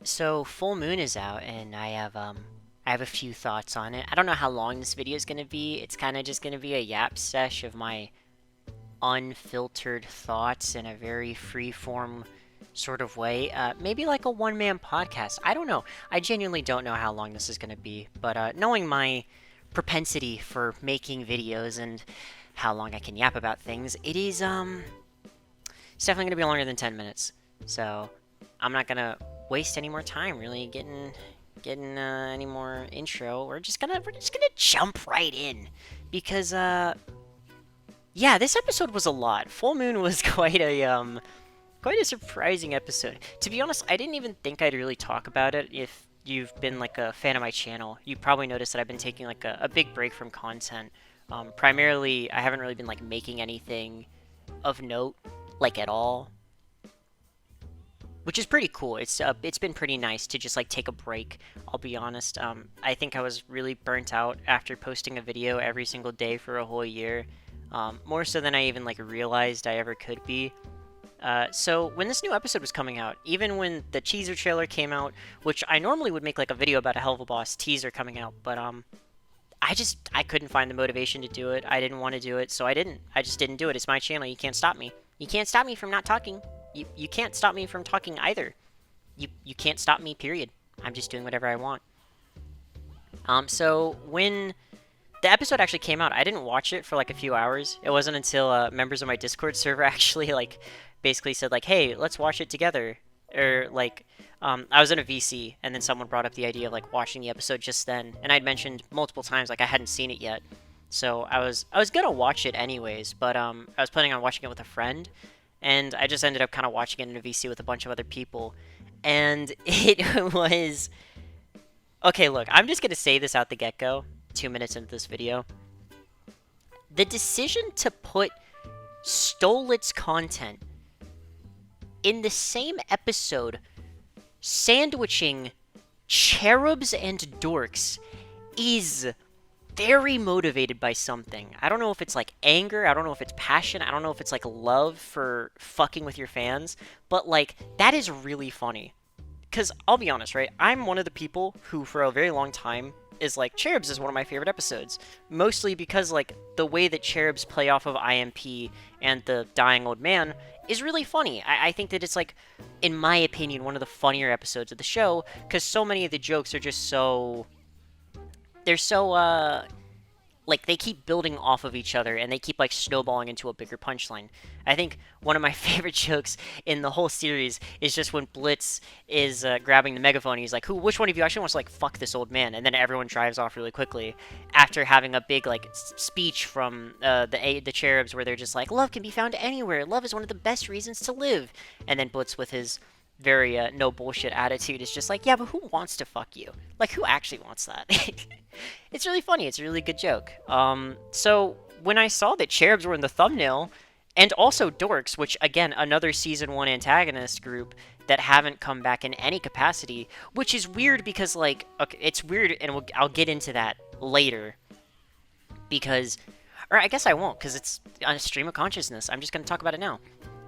So full moon is out, and I have a few thoughts on it. I don't know how long this video is gonna be. It's kind of just gonna be a yap sesh of my unfiltered thoughts in a very free-form sort of way. Maybe like a one-man podcast. I don't know. I genuinely don't know how long this is gonna be, but knowing my propensity for making videos and how long I can yap about things, it's definitely gonna be longer than 10 minutes. So I'm not gonna waste any more time really getting any more intro. We're just gonna jump right in because yeah, this episode was a lot. Full Moon was quite a surprising episode. To be honest, I didn't even think I'd really talk about it. If you've been like a fan of my channel, you probably noticed that I've been taking like a big break from content. Primarily, I haven't really been like making anything of note, like at all, which is pretty cool. It's been pretty nice to just like take a break. I'll be honest. I think I was really burnt out after posting a video every single day for a whole year, more so than I even like realized I ever could be. So when this new episode was coming out, even when the teaser trailer came out, which I normally would make like a video about a Hell of a Boss teaser coming out, but I couldn't find the motivation to do it. I didn't want to do it, so I didn't. I just didn't do it. It's my channel. You can't stop me. You can't stop me from not talking. You can't stop me from talking either. You can't stop me, period. I'm just doing whatever I want. So when the episode actually came out, I didn't watch it for like a few hours. It wasn't until members of my Discord server actually like basically said like, "Hey, let's watch it together." Or like, I was in a VC, and then someone brought up the idea of like watching the episode just then, and I'd mentioned multiple times like I hadn't seen it yet, so I was gonna watch it anyways, but I was planning on watching it with a friend, and I just ended up kind of watching it in a VC with a bunch of other people, and it was okay. Look, I'm just gonna say this out the get-go. 2 minutes into this video, the decision to put Stolitz content in the same episode, sandwiching Cherubs and Dorks, is very motivated by something. I don't know if it's like anger, I don't know if it's passion, I don't know if it's like love for fucking with your fans, but like that is really funny. Because I'll be honest, right? I'm one of the people who for a very long time is like, Cherubs is one of my favorite episodes. Mostly because like the way that Cherubs play off of I.M.P and the dying old man is really funny. I think that it's like, in my opinion, one of the funnier episodes of the show, because so many of the jokes are just so... They're so, like, they keep building off of each other, and they keep, like, snowballing into a bigger punchline. I think one of my favorite jokes in the whole series is just when Blitz is grabbing the megaphone, and he's like, which one of you actually wants to, like, fuck this old man? And then everyone drives off really quickly after having a big, like, speech from the Cherubs where they're just like, love can be found anywhere. Love is one of the best reasons to live. And then Blitz with his very no bullshit attitude is just like, yeah, but who wants to fuck you? Like, who actually wants that? It's really funny. It's a really good joke. So when I saw that Cherubs were in the thumbnail, and also Dorks, which again, another season 1 antagonist group that haven't come back in any capacity, which is weird because like, okay, it's weird, and I'll get into that later, because, or I guess I won't, because it's on a stream of consciousness. I'm just going to talk about it now.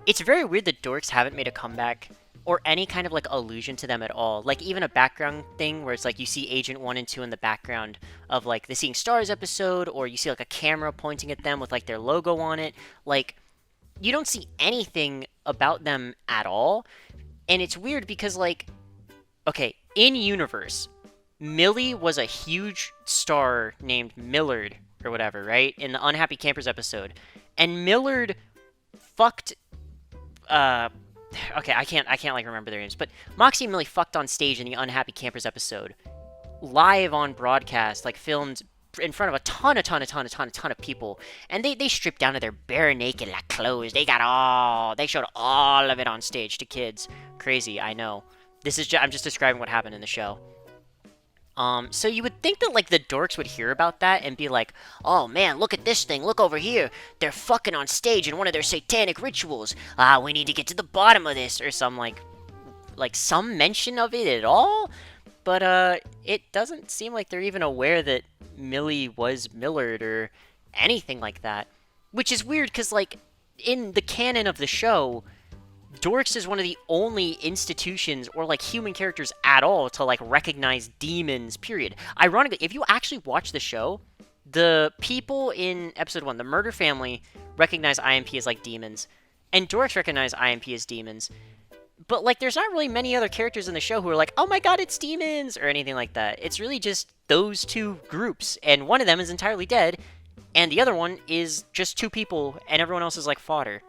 It's very weird that Dorks haven't made a comeback or any kind of like allusion to them at all. Like even a background thing where it's like you see Agent 1 and 2 in the background of like the Seeing Stars episode, or you see like a camera pointing at them with like their logo on it. Like, you don't see anything about them at all. And it's weird because like, okay, in universe, Millie was a huge star named Millard or whatever, right? In the Unhappy Campers episode. And Millard fucked okay, I can't like remember their names, but Moxie and Millie fucked on stage in the Unhappy Campers episode, live on broadcast, like filmed in front of a ton of people, and they stripped down to their bare naked like clothes. They showed all of it on stage to kids. Crazy, I know. I'm just describing what happened in the show. So you would think that, like, the Dorks would hear about that and be like, oh, man, look at this thing, look over here, they're fucking on stage in one of their satanic rituals, we need to get to the bottom of this, or some, like some mention of it at all, but, it doesn't seem like they're even aware that Millie was Millard, or anything like that, which is weird, because, like, in the canon of the show, Dorks is one of the only institutions or like human characters at all to like recognize demons, period. Ironically, if you actually watch the show, the people in episode 1, the murder family, recognize I.M.P as like demons, and Dorks recognize I.M.P as demons. But like there's not really many other characters in the show who are like, "Oh my god, it's demons," or anything like that. It's really just those two groups, and one of them is entirely dead, and the other one is just two people, and everyone else is like fodder.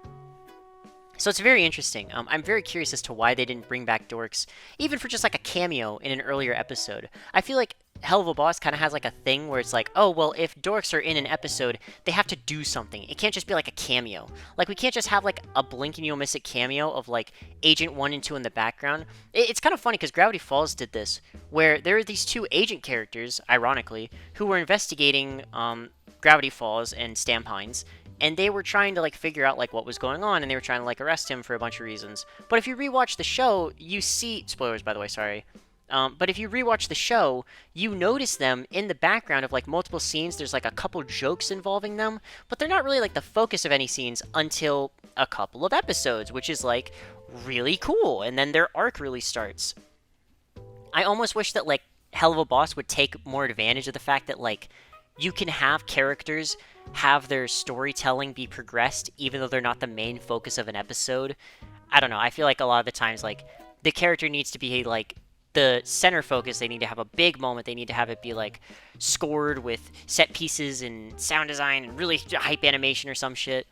So it's very interesting. I'm very curious as to why they didn't bring back Dorks, even for just like a cameo in an earlier episode. I feel like Helluva Boss kind of has like a thing where it's like, oh, well, if Dorks are in an episode, they have to do something. It can't just be like a cameo. Like, we can't just have like a blink and you'll miss it cameo of like Agent 1 and 2 in the background. It's kind of funny because Gravity Falls did this, where there are these two agent characters, ironically, who were investigating Gravity Falls and Stampines, and they were trying to like figure out like what was going on, and they were trying to like arrest him for a bunch of reasons. But if you rewatch the show, you see spoilers, by the way, sorry. But if you rewatch the show, you notice them in the background of like multiple scenes. There's like a couple jokes involving them, but they're not really like the focus of any scenes until a couple of episodes, which is like really cool. And then their arc really starts. I almost wish that like Helluva Boss would take more advantage of the fact that like you can have characters have their storytelling be progressed even though they're not the main focus of an episode. I don't know. I feel like a lot of the times like the character needs to be like the center focus. They need to have a big moment. They need to have it be like scored with set pieces and sound design and really hype animation or some shit.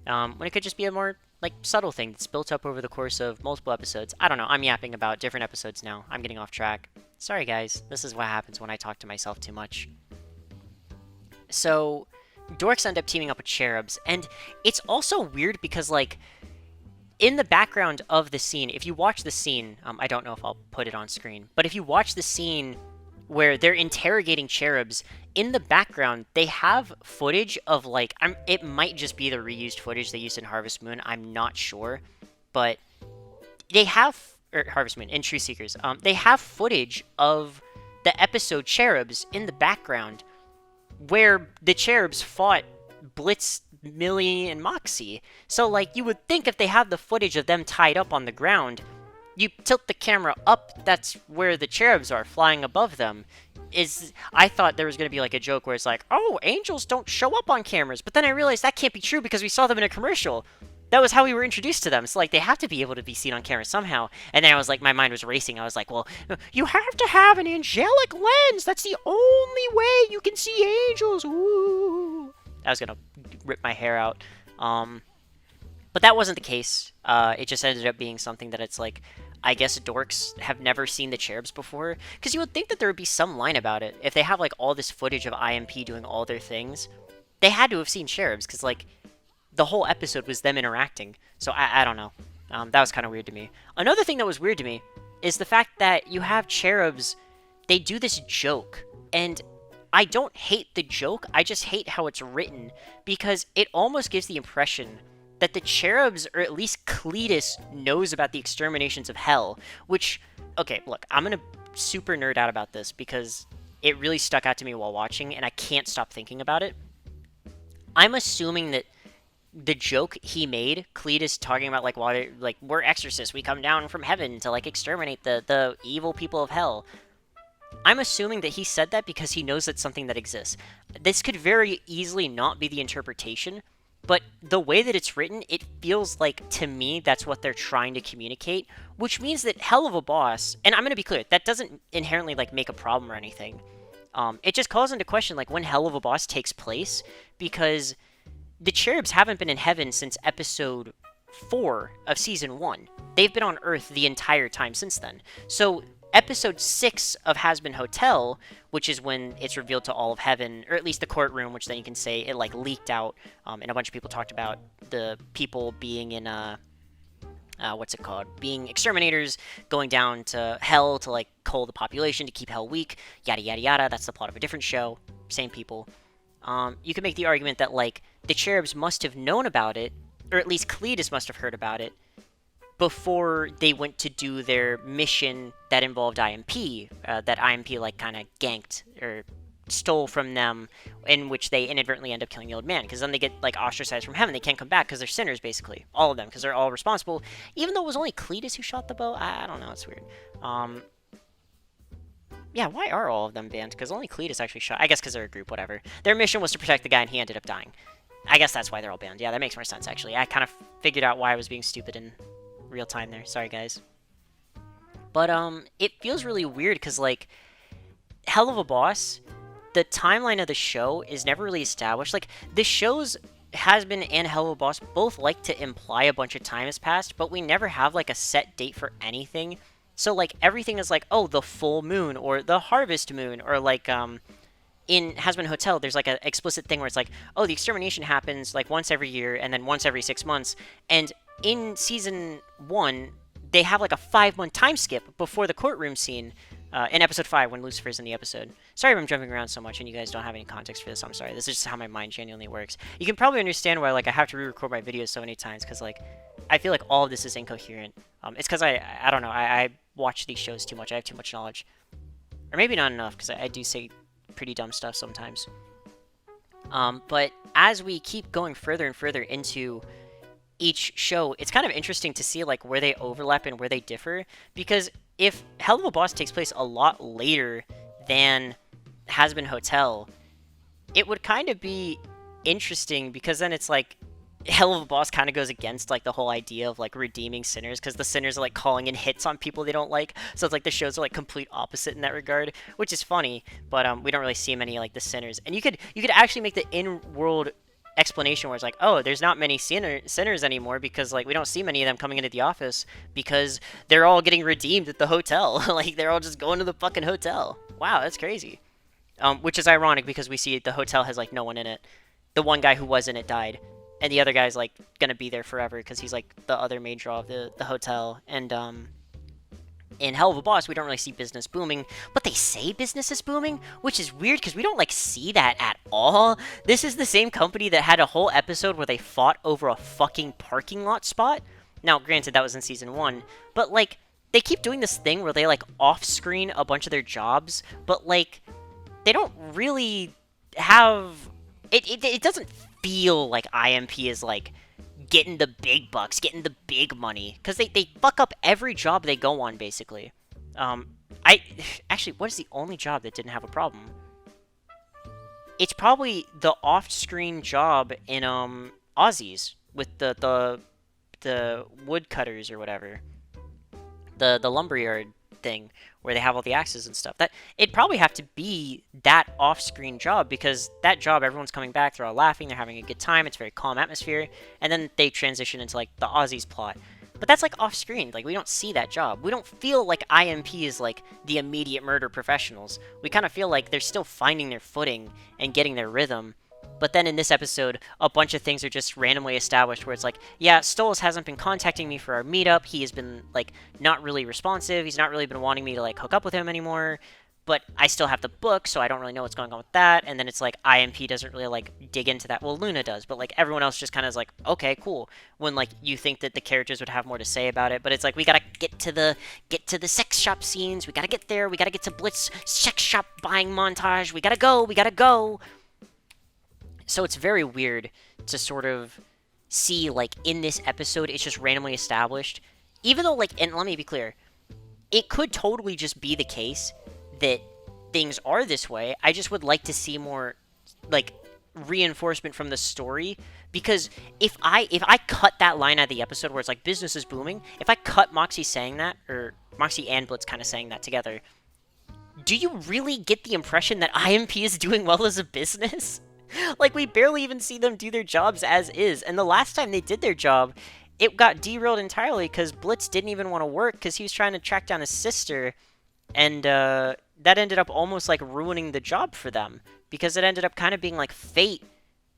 When it could just be a more like subtle thing that's built up over the course of multiple episodes. I don't know. I'm yapping about different episodes now. I'm getting off track. Sorry guys. This is what happens when I talk to myself too much. So Dorks end up teaming up with Cherubs, and it's also weird because like in the background of the scene, if you watch the scene, I don't know if I'll put it on screen, but if you watch the scene where they're interrogating Cherubs, in the background, they have footage of, like, it might just be the reused footage they used in Harvest Moon, I'm not sure, but they have, or Harvest Moon, in True Seekers, they have footage of the episode Cherubs in the background where the Cherubs fought Blitz, Millie, and Moxie. So, like, you would think if they have the footage of them tied up on the ground, you tilt the camera up, that's where the Cherubs are, flying above them. I thought there was going to be, like, a joke where it's like, oh, angels don't show up on cameras. But then I realized that can't be true because we saw them in a commercial. That was how we were introduced to them. So, like, they have to be able to be seen on camera somehow. And then I was like, my mind was racing. I was like, well, you have to have an angelic lens. That's the only way you can see angels. Ooh. I was going to rip my hair out. But that wasn't the case. It just ended up being something that it's like, I guess dorks have never seen the Cherubs before. Because you would think that there would be some line about it. If they have, like, all this footage of I.M.P doing all their things, they had to have seen Cherubs. Because, like, the whole episode was them interacting. So I don't know. That was kind of weird to me. Another thing that was weird to me is the fact that you have Cherubs, they do this joke. And I don't hate the joke, I just hate how it's written. Because it almost gives the impression that the Cherubs, or at least Cletus, knows about the exterminations of hell. Which, okay, look, I'm going to super nerd out about this because it really stuck out to me while watching, and I can't stop thinking about it. I'm assuming that the joke he made, Cletus talking about, like, why, like, we're exorcists, we come down from heaven to, like, exterminate the evil people of hell. I'm assuming that he said that because he knows it's something that exists. This could very easily not be the interpretation, but the way that it's written, it feels like, to me, that's what they're trying to communicate, which means that Helluva Boss, and I'm going to be clear, that doesn't inherently, like, make a problem or anything. It just calls into question, like, when Helluva Boss takes place, because the Cherubs haven't been in heaven since episode 4 of season 1. They've been on Earth the entire time since then. So episode 6 of Hazbin Hotel, which is when it's revealed to all of heaven, or at least the courtroom, which then you can say it, like, leaked out, and a bunch of people talked about the people being in, what's it called? Being exterminators, going down to hell to, like, cull the population to keep hell weak, yada yada yada. That's the plot of a different show. Same people. You can make the argument that, like, the Cherubs must have known about it, or at least Cletus must have heard about it, before they went to do their mission that involved I.M.P., that I.M.P, like, kind of ganked, or stole from them, in which they inadvertently end up killing the old man, because then they get like ostracized from heaven. They can't come back because they're sinners, basically, all of them, because they're all responsible. Even though it was only Cletus who shot the bow, I don't know, it's weird. Yeah, why are all of them banned? Because only Cletus actually shot. I guess because they're a group, whatever. Their mission was to protect the guy, and he ended up dying. I guess that's why they're all banned. Yeah, that makes more sense, actually. I kind of figured out why I was being stupid in real time there. Sorry, guys. But, it feels really weird, because, like, Hell of a Boss, the timeline of the show is never really established. Like, the show's Has-Been and Hell of a Boss both like to imply a bunch of time has passed, but we never have, like, a set date for anything. So, like, everything is like, oh, the full moon, or the harvest moon, or, like, in Has-Been Hotel, there's, like, an explicit thing where it's like, oh, the extermination happens, like, once every year, and then once every 6 months. And in Season 1, they have, like, a 5-month time skip before the courtroom scene, in episode 5, when Lucifer's in the episode. Sorry if I'm jumping around so much and you guys don't have any context for this, I'm sorry. This is just how my mind genuinely works. You can probably understand why, like, I have to re-record my videos so many times, because, like, I feel like all of this is incoherent. It's because I don't know, I watch these shows too much, I have too much knowledge. Or maybe not enough, because I do say pretty dumb stuff sometimes. But as we keep going further and further into each show, it's kind of interesting to see, like, where they overlap and where they differ, because if Hell of a Boss takes place a lot later than Has-Been Hotel, it would kind of be interesting, because then it's like Hell of a Boss kind of goes against, like, the whole idea of, like, redeeming sinners, because the sinners are, like, calling in hits on people they don't like, so it's like the shows are, like, complete opposite in that regard, which is funny, but we don't really see many, like, the sinners. And you could actually make the in-world explanation where it's like, oh, there's not many sinners anymore, because, like, we don't see many of them coming into the office, because they're all getting redeemed at the hotel. Like, they're all just going to the fucking hotel. Wow, that's crazy. Which is ironic, because we see the hotel has, like, no one in it. The one guy who was in it died, and the other guy's, like, gonna be there forever, because he's, like, the other main draw of the hotel. And in Hell of a Boss, we don't really see business booming, but they say business is booming, which is weird, because we don't, like, see that at all. This is the same company that had a whole episode where they fought over a fucking parking lot spot. Now, granted, that was in Season 1, but, like, they keep doing this thing where they, like, off-screen a bunch of their jobs, but, like, they don't really have... It doesn't feel like I.M.P is, like, getting the big bucks, getting the big money, because they fuck up every job they go on, basically. Actually, what is the only job that didn't have a problem? It's probably the off-screen job in Aussies with the woodcutters or whatever, the lumberyard thing where they have all the axes and stuff. That it'd probably have to be that off-screen job, because that job, everyone's coming back, they're all laughing, they're having a good time, it's a very calm atmosphere, and then they transition into, like, the Aussies plot. But that's, like, off-screen. Like, we don't see that job. We don't feel like I.M.P is, like, the immediate murder professionals. We kind of feel like they're still finding their footing and getting their rhythm. But then in this episode, a bunch of things are just randomly established, where it's like, yeah, Stolas hasn't been contacting me for our meetup. He has been, like, not really responsive. He's not really been wanting me to, like, hook up with him anymore. But I still have the book, so I don't really know what's going on with that. And then it's like, I.M.P doesn't really, like, dig into that. Well, Luna does, but, like, everyone else just kind of is like, okay, cool. When, like, you think that the characters would have more to say about it. But it's like, we gotta get to the sex shop scenes. We gotta get there. We gotta get to Blitz sex shop buying montage. We gotta go. So it's very weird to sort of see, like, in this episode, it's just randomly established. Even though, like, and let me be clear, it could totally just be the case that things are this way. I just would like to see more, like, reinforcement from the story, because if I cut that line out of the episode where it's like, business is booming, if I cut Moxie saying that, or Moxie and Blitz kind of saying that together, do you really get the impression that I.M.P is doing well as a business? Like, we barely even see them do their jobs as is, and the last time they did their job, it got derailed entirely because Blitz didn't even want to work because he was trying to track down his sister, and that ended up almost, like, ruining the job for them, because it ended up kind of being like fate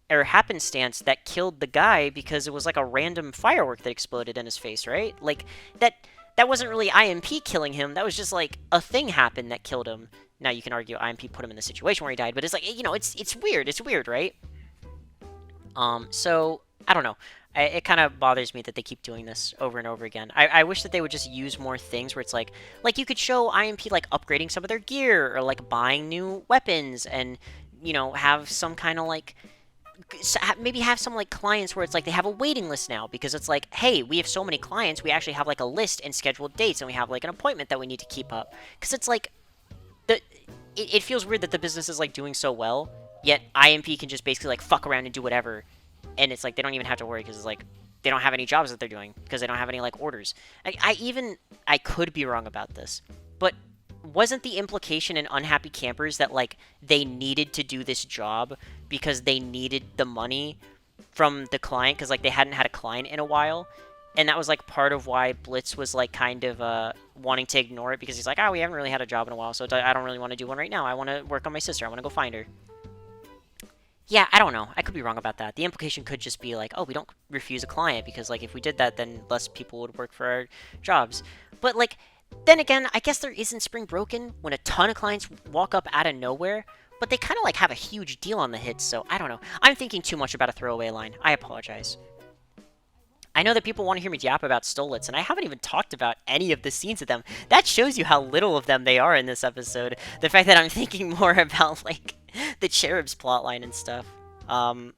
or happenstance that killed the guy, because it was like a random firework that exploded in his face, right? Like, that wasn't really I.M.P killing him, that was just, like, a thing happened that killed him. Now, you can argue I.M.P put him in the situation where he died, but it's like, you know, it's weird, right? So, I don't know. It kind of bothers me that they keep doing this over and over again. I wish that they would just use more things where it's like you could show I.M.P. like upgrading some of their gear or like buying new weapons and have some kind of like maybe have some like clients where it's like they have a waiting list now because it's like, hey, we have so many clients, we actually have like a list and scheduled dates and we have like an appointment that we need to keep up because it's like the it feels weird that the business is like doing so well, yet I.M.P. can just basically like fuck around and do whatever, and it's like they don't even have to worry because it's like they don't have any jobs that they're doing because they don't have any like orders. I could be wrong about this, but wasn't the implication in Unhappy Campers that like they needed to do this job because they needed the money from the client because like they hadn't had a client in a while, and that was like part of why Blitz was like kind of wanting to ignore it because he's like, oh, we haven't really had a job in a while, so I don't really want to do one right now. I want to work on my sister. I want to go find her. Yeah, I don't know. I could be wrong about that. The implication could just be like, oh, we don't refuse a client because like if we did that, then less people would work for our jobs. But like, then again, I guess there isn't Spring Broken when a ton of clients walk up out of nowhere, but they kind of like have a huge deal on the hits, so I don't know. I'm thinking too much about a throwaway line. I apologize. I know that people want to hear me yap about Stolitz, and I haven't even talked about any of the scenes of them. That shows you how little of them they are in this episode. The fact that I'm thinking more about, like, the Cherubs plotline and stuff. I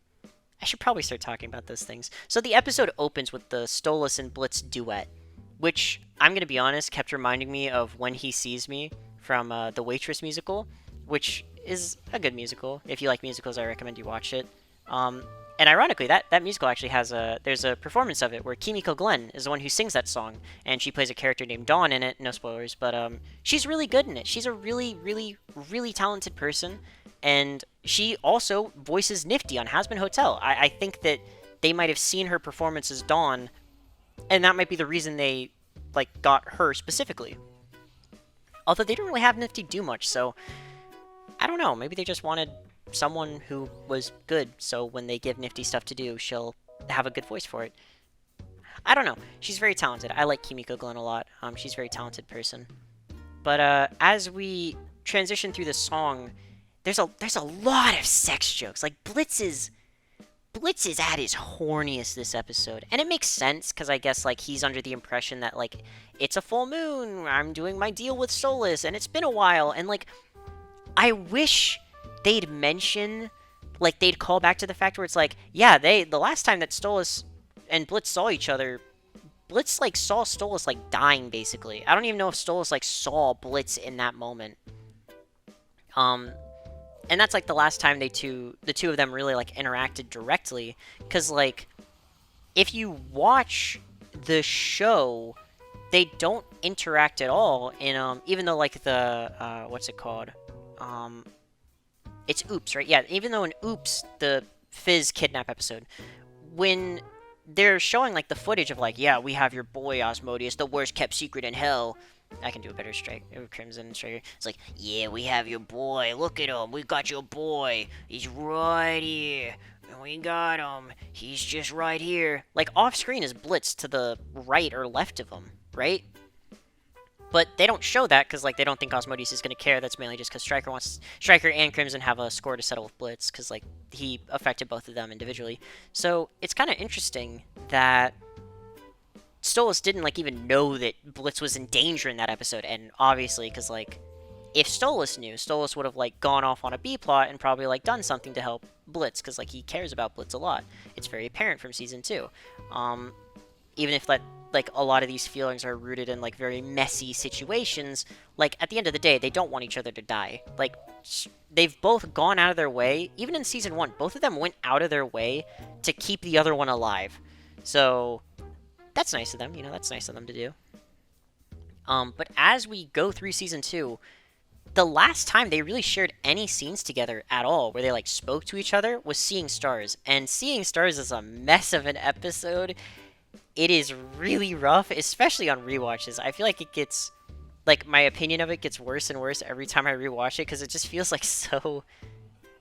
should probably start talking about those things. So the episode opens with the Stolas and Blitz duet, which, I'm going to be honest, kept reminding me of When He Sees Me from the Waitress musical, which is a good musical. If you like musicals, I recommend you watch it. And ironically, that musical actually has there's a performance of it where Kimiko Glenn is the one who sings that song, and she plays a character named Dawn in it. No spoilers, but she's really good in it. She's a really, really, really talented person, and she also voices Nifty on Has Been Hotel. I think that they might have seen her performance as Dawn, and that might be the reason they like got her specifically. Although they didn't really have Nifty do much, so I don't know. Maybe they just wanted someone who was good, so when they give Nifty stuff to do, she'll have a good voice for it. I don't know. She's very talented. I like Kimiko Glenn a lot. She's a very talented person. But as we transition through the song, there's a lot of sex jokes. Like Blitz is at his horniest this episode, and it makes sense because I guess like he's under the impression that like it's a full moon. I'm doing my deal with Stolas, and it's been a while, and like I wish they'd mention, like, they'd call back to the fact where it's like, yeah, the last time that Stolas and Blitz saw each other, Blitz, like, saw Stolas, like, dying, basically. I don't even know if Stolas, like, saw Blitz in that moment. And that's, like, the last time the two of them really, like, interacted directly. Because, like, if you watch the show, they don't interact at all in, even though, like, the, what's it called? It's Oops, right? Yeah, even though in Oops, the Fizz kidnap episode, when they're showing, like, the footage of, like, yeah, we have your boy, Asmodeus, the worst kept secret in hell. I can do a better Crimson Striker. It's like, yeah, we have your boy. Look at him. We got your boy. He's right here. And we got him. He's just right here. Like, off-screen is Blitz to the right or left of him, right? But they don't show that because, like, they don't think Asmodeus is going to care. That's mainly just because Striker and Crimson have a score to settle with Blitz because, like, he affected both of them individually. So it's kind of interesting that Stolas didn't, like, even know that Blitz was in danger in that episode. And obviously, because, like, if Stolas knew, Stolas would have, like, gone off on a B-plot and probably, like, done something to help Blitz because, like, he cares about Blitz a lot. It's very apparent from Season 2. Even if that, like, a lot of these feelings are rooted in, like, very messy situations, like, at the end of the day, they don't want each other to die. Like, they've both gone out of their way. Even in Season 1, both of them went out of their way to keep the other one alive. So that's nice of them, you know, that's nice of them to do. But as we go through Season 2, the last time they really shared any scenes together at all, where they, like, spoke to each other, was Seeing Stars. And Seeing Stars is a mess of an episode. It is really rough, especially on rewatches. I feel like it gets, like, my opinion of it gets worse and worse every time I rewatch it, because it just feels like so...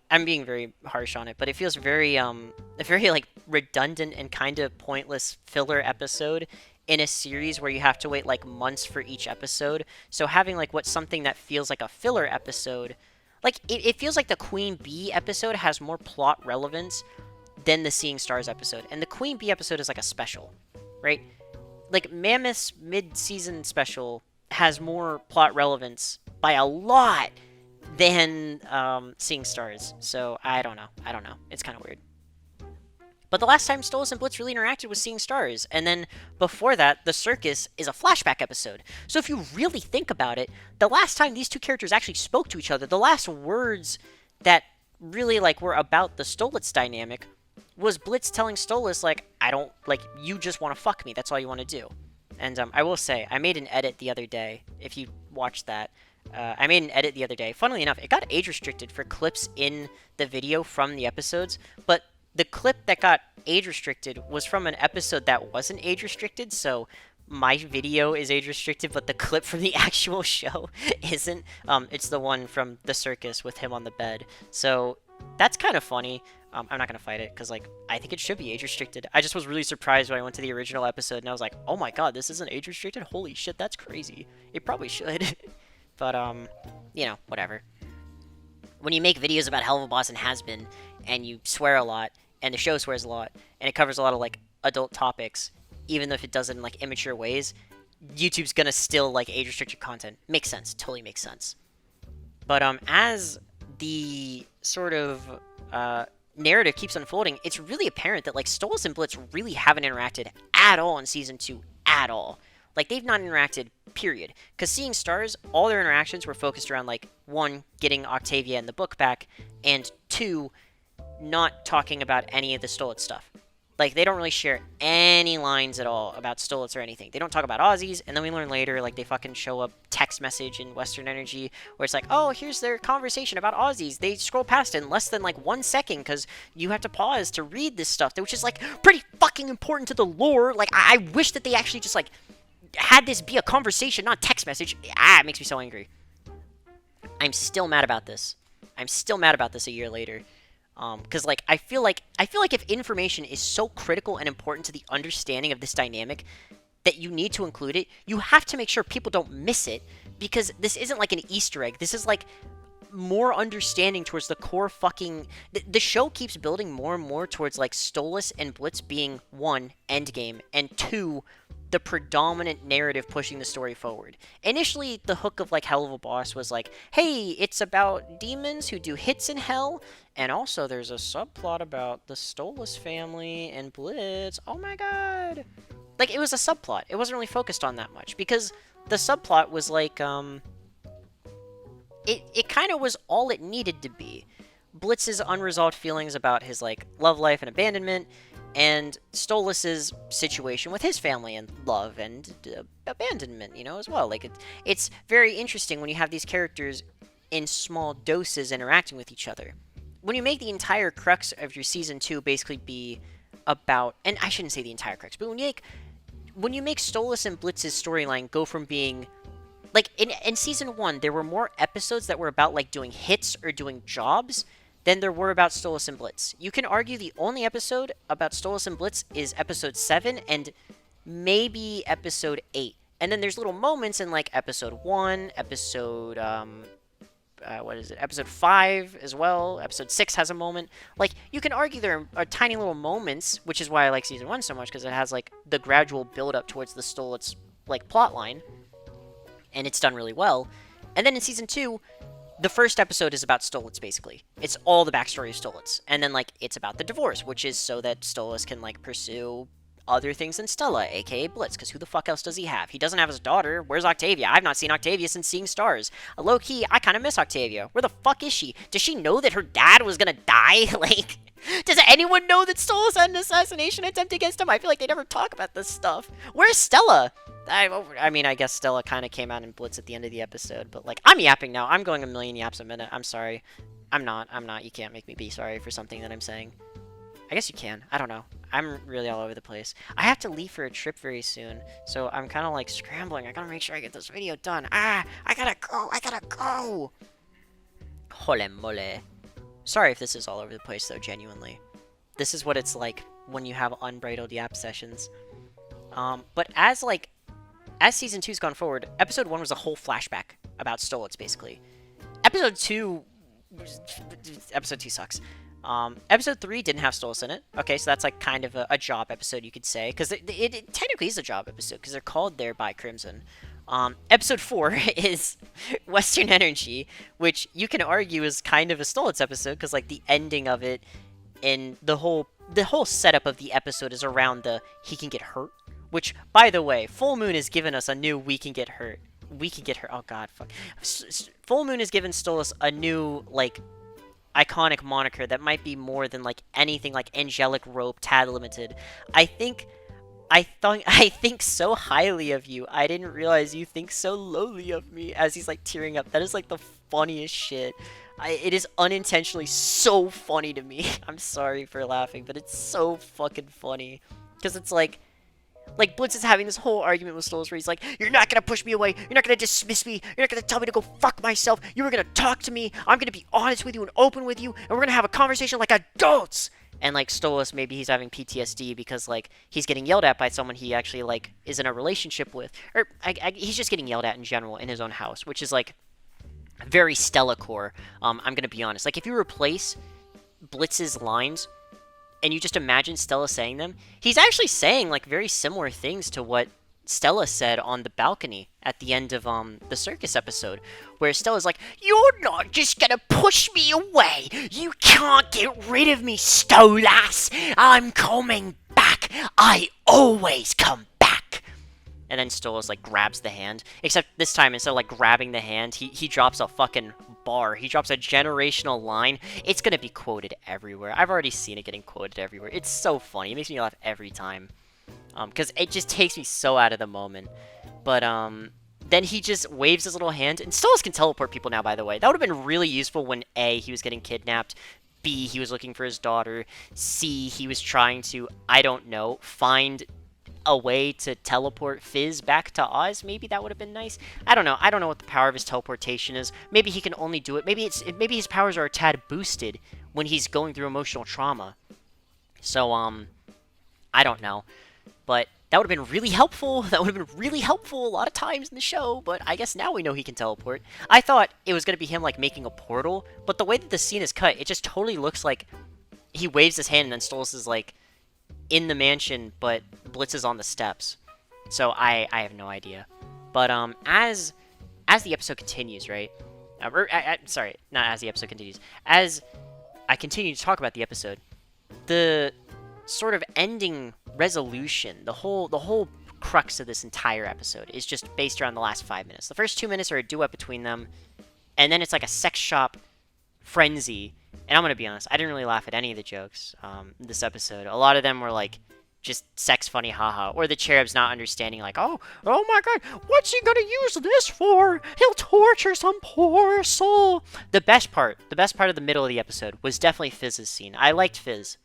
I'm being very harsh on it, but it feels very, a very, like, redundant and kind of pointless filler episode in a series where you have to wait, like, months for each episode. So having, like, something that feels like a filler episode, like, it feels like the Queen Bee episode has more plot relevance than the Seeing Stars episode. And the Queen Bee episode is like a special, right? Like, Mammoth's mid-season special has more plot relevance by a lot than Seeing Stars. So, I don't know. It's kind of weird. But the last time Stolas and Blitz really interacted was Seeing Stars. And then before that, The Circus is a flashback episode. So if you really think about it, the last time these two characters actually spoke to each other, the last words that really, like, were about the Stolitz dynamic was Blitz telling Stolas, like, I don't, like, you just want to fuck me. That's all you want to do. And I will say, I made an edit the other day. If you watched that, I made an edit the other day. Funnily enough, it got age restricted for clips in the video from the episodes, but the clip that got age restricted was from an episode that wasn't age restricted, so my video is age restricted, but the clip from the actual show isn't. It's the one from The Circus with him on the bed. So that's kind of funny. I'm not going to fight it because, like, I think it should be age restricted. I just was really surprised when I went to the original episode and I was like, oh my god, this isn't age restricted? Holy shit, that's crazy. It probably should. But, you know, whatever. When you make videos about Hell of a Boss and Has-Been and you swear a lot, and the show swears a lot, and it covers a lot of, like, adult topics, even if it does it in, like, immature ways, YouTube's gonna still, like, age-restricted content. Makes sense. Totally makes sense. But, as the sort of, narrative keeps unfolding, it's really apparent that, like, Stolas and Blitz really haven't interacted at all in Season 2. At all. Like, they've not interacted, period. Because Seeing Stars, all their interactions were focused around, like, 1, getting Octavia and the book back, and 2, not talking about any of the Stolitz stuff. Like, they don't really share any lines at all about Stolitz or anything. They don't talk about Aussies, and then we learn later, like, they fucking show up text message in Western Energy, where it's like, oh, here's their conversation about Aussies. They scroll past in less than, like, 1 second, because you have to pause to read this stuff, which is, like, pretty fucking important to the lore. Like, I wish that they actually just, like, had this be a conversation, not text message. It makes me so angry. I'm still mad about this. I'm still mad about this a year later. Because, like, I feel like if information is so critical and important to the understanding of this dynamic that you need to include it, you have to make sure people don't miss it, because this isn't like an Easter egg. This is, like, more understanding towards the core fucking... The show keeps building more and more towards, like, Stolas and Blitz being, 1, endgame, and 2, the predominant narrative pushing the story forward. Initially, the hook of, like, Hell of a Boss was like, hey, it's about demons who do hits in hell, and also there's a subplot about the Stolas family and Blitz. Oh my god! Like, it was a subplot. It wasn't really focused on that much, because the subplot was, like, It kind of was all it needed to be. Blitz's unresolved feelings about his, like, love life and abandonment, and Stolas' situation with his family and love and abandonment, you know, as well. Like, it's very interesting when you have these characters in small doses interacting with each other. When you make the entire crux of your Season 2 basically be about... And I shouldn't say the entire crux, but when you make Stolas and Blitz's storyline go from being... Like, in Season 1, there were more episodes that were about, like, doing hits or doing jobs than there were about Stolas and Blitz. You can argue the only episode about Stolas and Blitz is Episode 7 and maybe Episode 8. And then there's little moments in, like, Episode 1, Episode, Episode 5 as well. Episode 6 has a moment. Like, you can argue there are tiny little moments, which is why I like Season 1 so much, because it has, like, the gradual build-up towards the Stolitz, like, plotline. And it's done really well. And then in Season 2, the first episode is about Stolitz, basically. It's all the backstory of Stolitz. And then, like, it's about the divorce, which is so that Stolas can, like, pursue other things than Stella, aka Blitz, because who the fuck else does he have? He doesn't have his daughter. Where's Octavia? I've not seen Octavia since Seeing Stars. Low-key, I kind of miss Octavia. Where the fuck is she? Does she know that her dad was gonna die? Like, does anyone know that Stolas had an assassination attempt against him? I feel like they never talk about this stuff. Where's Stella? I mean, I guess Stella kind of came out in Blitz at the end of the episode, but, like, I'm yapping now. I'm going a million yaps a minute. I'm sorry. I'm not. You can't make me be sorry for something that I'm saying. I guess you can. I don't know. I'm really all over the place. I have to leave for a trip very soon, so I'm kind of, like, scrambling. I gotta make sure I get this video done. I gotta go! Hole mole. Sorry if this is all over the place, though, genuinely. This is what it's like when you have unbridled yap sessions. But as Season 2's gone forward, Episode 1 was a whole flashback about Stolitz, basically. Episode 2 sucks. Episode 3 didn't have Stolas in it. Okay, so that's like kind of a job episode, you could say, because it technically is a job episode because they're called there by Crimson. Episode 4 is Western Energy, which you can argue is kind of a Stolitz episode because like the ending of it and the whole setup of the episode is around the he can get hurt. Which, by the way, Full Moon has given us a new we can get hurt. We can get hurt. Oh god, fuck. Full Moon has given Stolas a new like iconic moniker that might be more than like anything like Angelic Rope, Tad Limited. I think so highly of you. I didn't realize you think so lowly of me. As he's like tearing up. That is like the funniest shit. It is unintentionally so funny to me. I'm sorry for laughing, but it's so fucking funny because it's like Blitz is having this whole argument with Stolas where he's like, you're not gonna push me away, you're not gonna dismiss me, you're not gonna tell me to go fuck myself, you were gonna talk to me, I'm gonna be honest with you and open with you, and we're gonna have a conversation like adults! And like Stolas, maybe he's having PTSD because like he's getting yelled at by someone he actually like is in a relationship with, or he's just getting yelled at in general in his own house, which is like very Stella core. I'm gonna be honest, like if you replace Blitz's lines and you just imagine Stella saying them, he's actually saying like very similar things to what Stella said on the balcony at the end of the circus episode, where Stella's like, "You're not just gonna push me away. You can't get rid of me, Stolas. I'm coming back. I always come back." And then Stolas like grabs the hand, except this time instead of like grabbing the hand, he drops a fucking bar. He drops a generational line. It's gonna be quoted everywhere. I've already seen it getting quoted everywhere. It's so funny. It makes me laugh every time. Because it just takes me so out of the moment. But, then he just waves his little hand. And Stolas can teleport people now, by the way. That would have been really useful when A, he was getting kidnapped. B, he was looking for his daughter. C, he was trying to, I don't know, find a way to teleport Fizz back to Oz. Maybe that would have been nice. I don't know. I don't know what the power of his teleportation is. Maybe he can only do it. Maybe maybe his powers are a tad boosted when he's going through emotional trauma. So, I don't know. But that would have been really helpful. That would have been really helpful a lot of times in the show. But I guess now we know he can teleport. I thought it was going to be him, like, making a portal. But the way that the scene is cut, it just totally looks like he waves his hand and then Stolas is, like, in the mansion, but Blitz is on the steps. So I have no idea. But as the episode continues, right? Sorry, not as the episode continues. As I continue to talk about the episode, the sort of ending resolution, the whole crux of this entire episode is just based around the last 5 minutes. The first 2 minutes are a duet between them, and then it's like a sex shop frenzy. And I'm gonna be honest, I didn't really laugh at any of the jokes this episode. A lot of them were like just sex funny haha, or the Cherubs not understanding like, oh my god, what's he gonna use this for? He'll torture some poor soul. The best part of the middle of the episode was definitely Fizz's scene. I liked Fizz.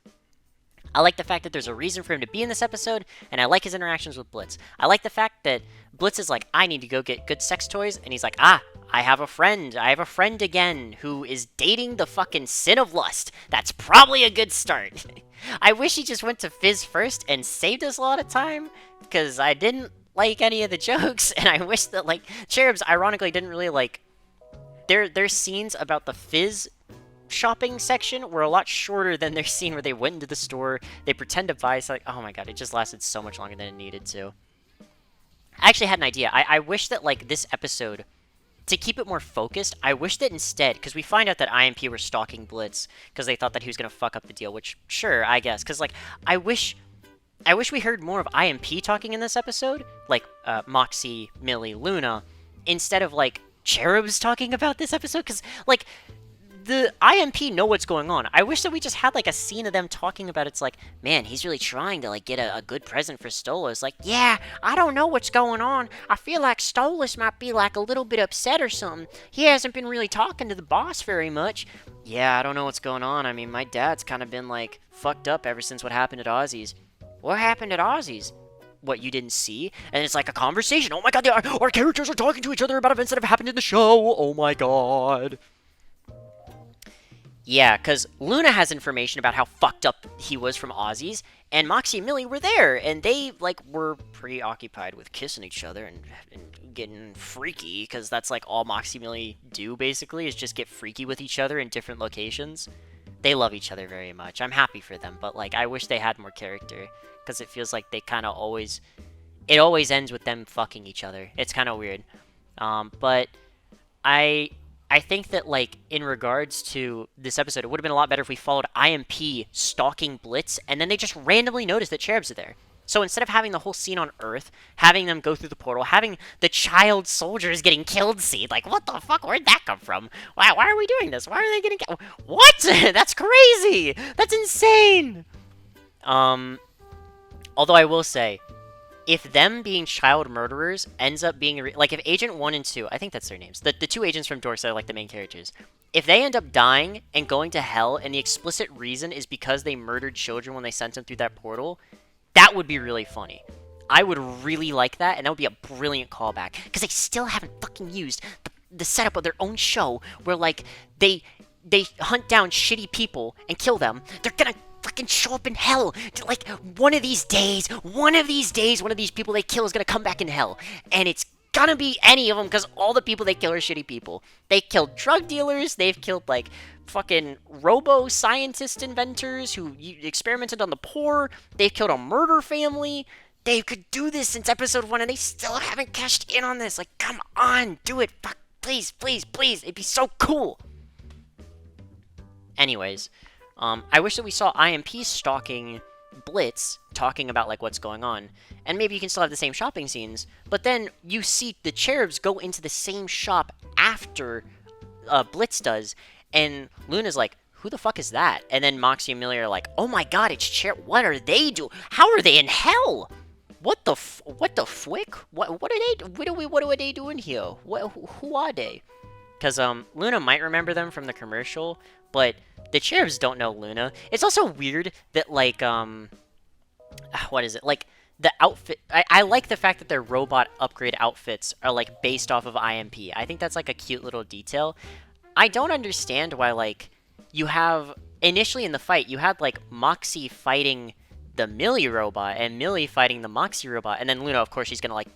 I like the fact that there's a reason for him to be in this episode, and I like his interactions with Blitz. I like the fact that Blitz is like, I need to go get good sex toys, and he's like, I have a friend. I have a friend again who is dating the fucking sin of lust. That's probably a good start. I wish he just went to Fizz first and saved us a lot of time, because I didn't like any of the jokes, and I wish that, like, Cherubs, ironically, didn't really, like, their scenes about the Fizz shopping section were a lot shorter than their scene where they went into the store, they pretend to buy something. Oh my god, it just lasted so much longer than it needed to. I actually had an idea. I wish that, like, this episode, to keep it more focused, I wish that instead, because we find out that I.M.P were stalking Blitz because they thought that he was going to fuck up the deal, which, sure, I guess, because, like, I wish we heard more of I.M.P talking in this episode, like, Moxie, Millie, Luna, instead of, like, Cherubs talking about this episode, because, like, the I.M.P know what's going on. I wish that we just had, like, a scene of them talking about it's like, man, he's really trying to, like, get a good present for Stolas. Like, yeah, I don't know what's going on. I feel like Stolas might be, like, a little bit upset or something. He hasn't been really talking to the boss very much. Yeah, I don't know what's going on. I mean, my dad's kind of been, like, fucked up ever since what happened at Ozzy's. What happened at Ozzy's? What, you didn't see? And it's like a conversation. Oh my god, our characters are talking to each other about events that have happened in the show. Oh my god. Yeah, because Luna has information about how fucked up he was from Ozzy's, and Moxie and Millie were there, and they, like, were preoccupied with kissing each other and getting freaky, because that's, like, all Moxie and Millie do, basically, is just get freaky with each other in different locations. they love each other very much. I'm happy for them, but like I wish they had more character because it feels like they kind of always it always ends with them fucking each other. It's kind of weird. But I I think that like in regards to this episode, it would have been a lot better if we followed I.M.P stalking Blitz, and then they just randomly noticed that Cherubs are there. So instead of having the whole scene on Earth, having them go through the portal, having the child soldiers getting killed scene, like what the fuck? Where'd that come from? Why are we doing this? Why are they getting killed? What? That's crazy. That's insane. Although I will say, if them being child murderers ends up being like if Agent 1 and 2, I think that's their names, the two agents from Dorks that are like the main characters, if they end up dying and going to hell and the explicit reason is because they murdered children when they sent them through that portal, that would be really funny. I would really like that, and that would be a brilliant callback, because they still haven't fucking used the setup of their own show where like they hunt down shitty people and kill them. They're gonna fucking show up in hell. Like, one of these days, one of these people they kill is gonna come back in hell. And it's gonna be any of them, because all the people they kill are shitty people. They killed drug dealers, they've killed, like, fucking robo-scientist inventors who experimented on the poor, they've killed a murder family. They could do this since episode 1, and they still haven't cashed in on this. Like, come on, do it. Fuck, please, please, please. It'd be so cool. Anyways, I wish that we saw I.M.P stalking Blitz, talking about, like, what's going on. And maybe you can still have the same shopping scenes, but then you see the Cherubs go into the same shop after Blitz does, and Luna's like, who the fuck is that? And then Moxie and Millie are like, oh my god, it's what are they doing? How are they in hell? What the fwick? What are they doing here? Who are they? Because Luna might remember them from the commercial, but the Cherubs don't know Luna. It's also weird that, like, what is it? Like, the outfit... I like the fact that their robot upgrade outfits are, like, based off of I.M.P. I think that's, like, a cute little detail. I don't understand why, like, you have... Initially in the fight, you had, like, Moxie fighting the Millie robot and Millie fighting the Moxie robot. And then Luna, of course, she's gonna, like,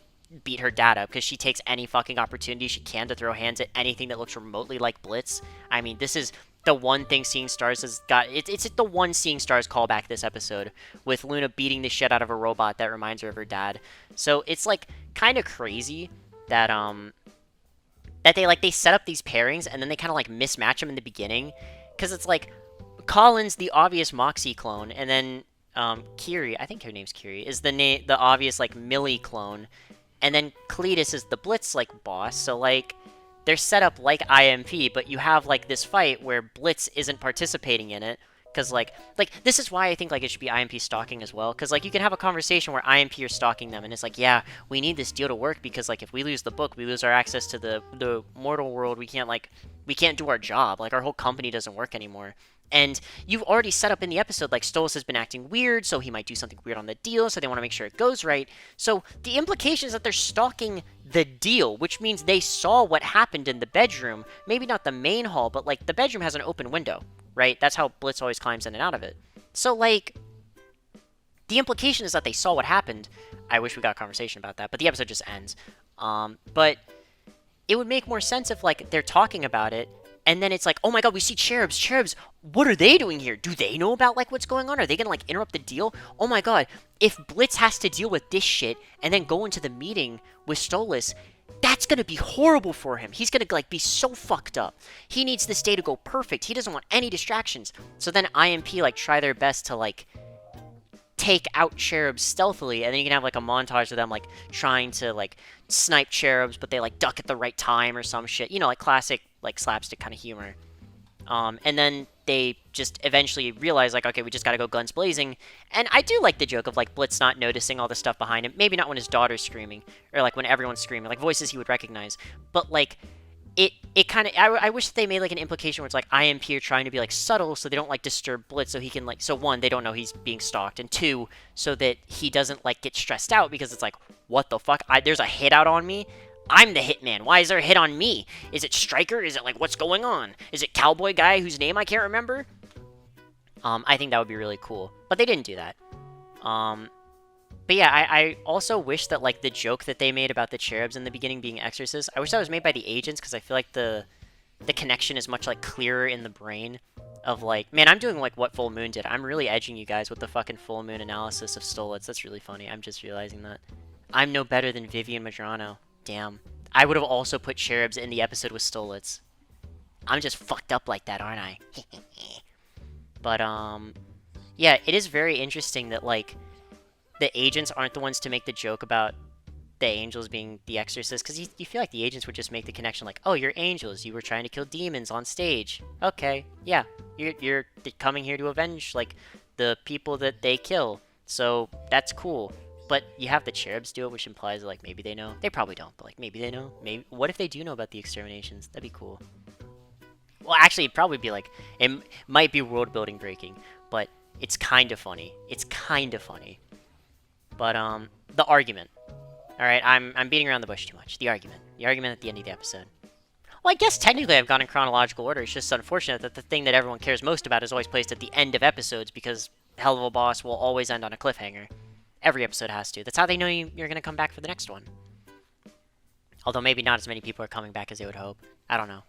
beat her dad up because she takes any fucking opportunity she can to throw hands at anything that looks remotely like Blitz. I mean, this is the one thing Seeing Stars has got. It's the one Seeing Stars callback this episode, with Luna beating the shit out of a robot that reminds her of her dad. So it's like kind of crazy that that they set up these pairings and then they kind of like mismatch them in the beginning, because it's like Colin's the obvious Moxie clone, and then Kiri, I think her name's Kiri, is the obvious like Millie clone. And then Cletus is the Blitz, like, boss, so, like, they're set up like I.M.P, but you have, like, this fight where Blitz isn't participating in it, because, like, this is why I think, like, it should be I.M.P stalking as well, because, like, you can have a conversation where I.M.P are stalking them, and it's like, yeah, we need this deal to work, because, like, if we lose the book, we lose our access to the mortal world, we can't do our job, like, our whole company doesn't work anymore. And you've already set up in the episode, like, Stolas has been acting weird, so he might do something weird on the deal, so they want to make sure it goes right. So the implication is that they're stalking the deal, which means they saw what happened in the bedroom. Maybe not the main hall, but, like, the bedroom has an open window, right? That's how Blitz always climbs in and out of it. So, like, the implication is that they saw what happened. I wish we got a conversation about that, but the episode just ends. But it would make more sense if, like, they're talking about it, and then it's like, oh my god, we see Cherubs. Cherubs, what are they doing here? Do they know about, like, what's going on? Are they gonna, like, interrupt the deal? Oh my god, if Blitz has to deal with this shit and then go into the meeting with Stolas, that's gonna be horrible for him. He's gonna, like, be so fucked up. He needs this day to go perfect. He doesn't want any distractions. So then I.M.P, like, try their best to, like, take out Cherubs stealthily, and then you can have, like, a montage of them, like, trying to, like, snipe Cherubs, but they, like, duck at the right time or some shit. You know, like, classic, like, slapstick kind of humor. And then they just eventually realize, like, okay, we just gotta go guns blazing. And I do like the joke of, like, Blitz not noticing all the stuff behind him. Maybe not when his daughter's screaming, or, like, when everyone's screaming. Like, voices he would recognize. But, like, it kind of... I wish they made, like, an implication where it's, like, I.M.P are trying to be, like, subtle so they don't, like, disturb Blitz so he can, like... So, one, they don't know he's being stalked. And two, so that he doesn't, like, get stressed out because it's like, what the fuck? There's a hit out on me? I'm the hitman. Why is there a hit on me? Is it Striker? Is it, like, what's going on? Is it Cowboy Guy whose name I can't remember? I think that would be really cool. But they didn't do that. But yeah, I also wish that, like, the joke that they made about the Cherubs in the beginning being exorcists, I wish that was made by the agents, because I feel like the connection is much, like, clearer in the brain. of like, man, I'm doing like what Full Moon did. I'm really edging you guys with the fucking Full Moon analysis of Stolitz. That's really funny. I'm just realizing that. I'm no better than Vivian Madrano. Damn. I would have also put Cherubs in the episode with Stolitz. I'm just fucked up like that, aren't I? But, yeah, it is very interesting that, like, the agents aren't the ones to make the joke about the angels being the exorcists, because you feel like the agents would just make the connection like, oh, you're angels, you were trying to kill demons on stage. Okay, yeah, you're coming here to avenge, like, the people that they kill, so that's cool. But you have the cherubs do it, which implies that, like, maybe they know. They probably don't, but, like, maybe they know. Maybe. What if they do know about the exterminations? That'd be cool. Well, actually, it'd probably be, like, it might be world-building breaking, but it's kind of funny. It's kind of funny. But, the argument. Alright, I'm beating around the bush too much. The argument. The argument at the end of the episode. Well, I guess technically I've gone in chronological order. It's just unfortunate that the thing that everyone cares most about is always placed at the end of episodes, because Hell of a Boss will always end on a cliffhanger. Every episode has to. That's how they know you're going to come back for the next one. Although maybe not as many people are coming back as they would hope. I don't know.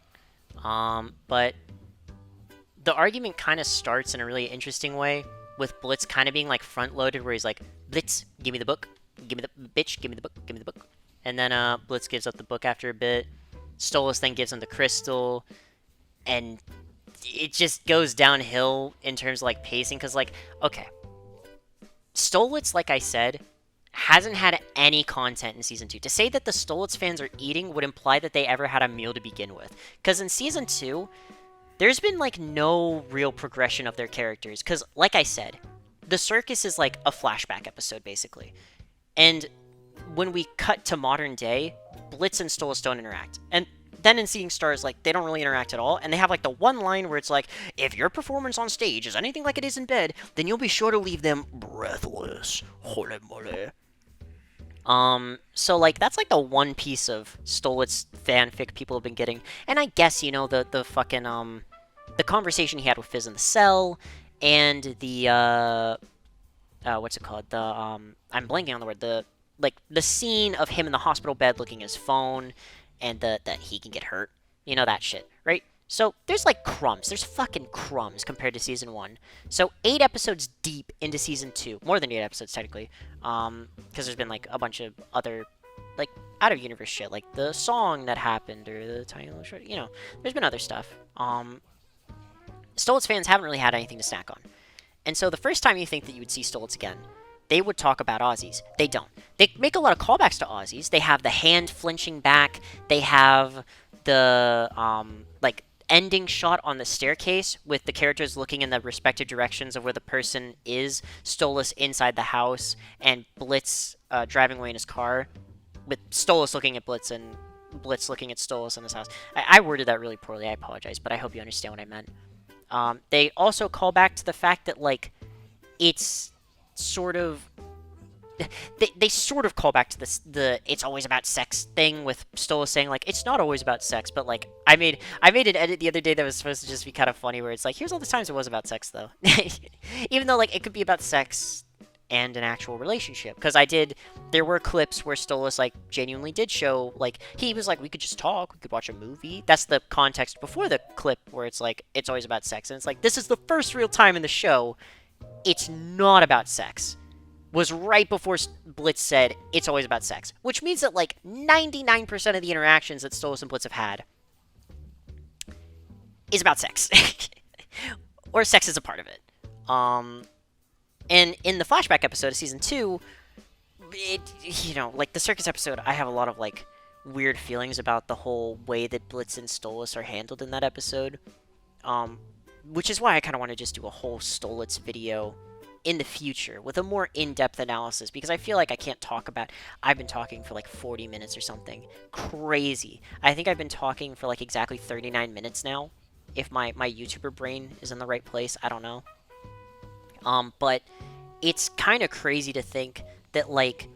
But the argument kind of starts in a really interesting way, with Blitz kind of being like front-loaded, where he's like, Blitz, give me the book. Give me the bitch, give me the book, give me the book. And then Blitz gives up the book after a bit. Stolas then gives him the crystal. And it just goes downhill in terms of like pacing, because like, okay. Stolitz, like I said, hasn't had any content in Season 2. To say that the Stolitz fans are eating would imply that they ever had a meal to begin with. Because in Season 2, there's been, like, no real progression of their characters. Because, like I said, the circus is, like, a flashback episode, basically. And when we cut to modern day, Blitz and Stolas don't interact. And then in Seeing Stars, like, they don't really interact at all. And they have, like, the one line where it's like, if your performance on stage is anything like it is in bed, then you'll be sure to leave them breathless. Holy moly. So, like, that's, like, the one piece of Stolitz fanfic people have been getting. And I guess, you know, the fucking, the conversation he had with Fizz in the cell, and the, what's it called? The, I'm blanking on the word. The scene of him in the hospital bed looking at his phone, and that he can get hurt. You know, that shit, right? So, there's, like, crumbs. There's fucking crumbs compared to Season 1. So, 8 episodes deep into Season 2. More than 8 episodes, technically. Because there's been, like, a bunch of other, like, out-of-universe shit. Like, the song that happened, or the tiny little short, you know. There's been other stuff. Stolitz fans haven't really had anything to snack on. And so, the first time you think that you would see Stolitz again, they would talk about Aussies. They don't. They make a lot of callbacks to Aussies. They have the hand flinching back. They have the, like, ending shot on the staircase with the characters looking in the respective directions of where the person is. Stolas inside the house, and Blitz driving away in his car, with Stolas looking at Blitz and Blitz looking at Stolas in his house. I worded that really poorly. I apologize, but I hope you understand what I meant. They also call back to the fact that, like, it's sort of... They sort of call back to the it's always about sex thing, with Stola saying, like, it's not always about sex, but, like, I made an edit the other day that was supposed to just be kind of funny, where it's like, here's all the times it was about sex, though. Even though, like, it could be about sex and an actual relationship. Because there were clips where Stolas, like, genuinely did show, like, he was like, we could just talk, we could watch a movie. That's the context before the clip where it's like, it's always about sex. And it's like, this is the first real time in the show it's not about sex. Was right before Blitz said, it's always about sex. Which means that, like, 99% of the interactions that Stolas and Blitz have had is about sex. Or sex is a part of it. And in the flashback episode of Season 2, you know, like, the circus episode, I have a lot of, like, weird feelings about the whole way that Blitz and Stolas are handled in that episode. Which is why I kind of want to just do a whole Stolitz video in the future with a more in-depth analysis, because I feel like I can't talk about... I've been talking for like 40 minutes or something. Crazy. I think I've been talking for like exactly 39 minutes now, if my YouTuber brain is in the right place. I don't know. But it's kind of crazy to think that, like,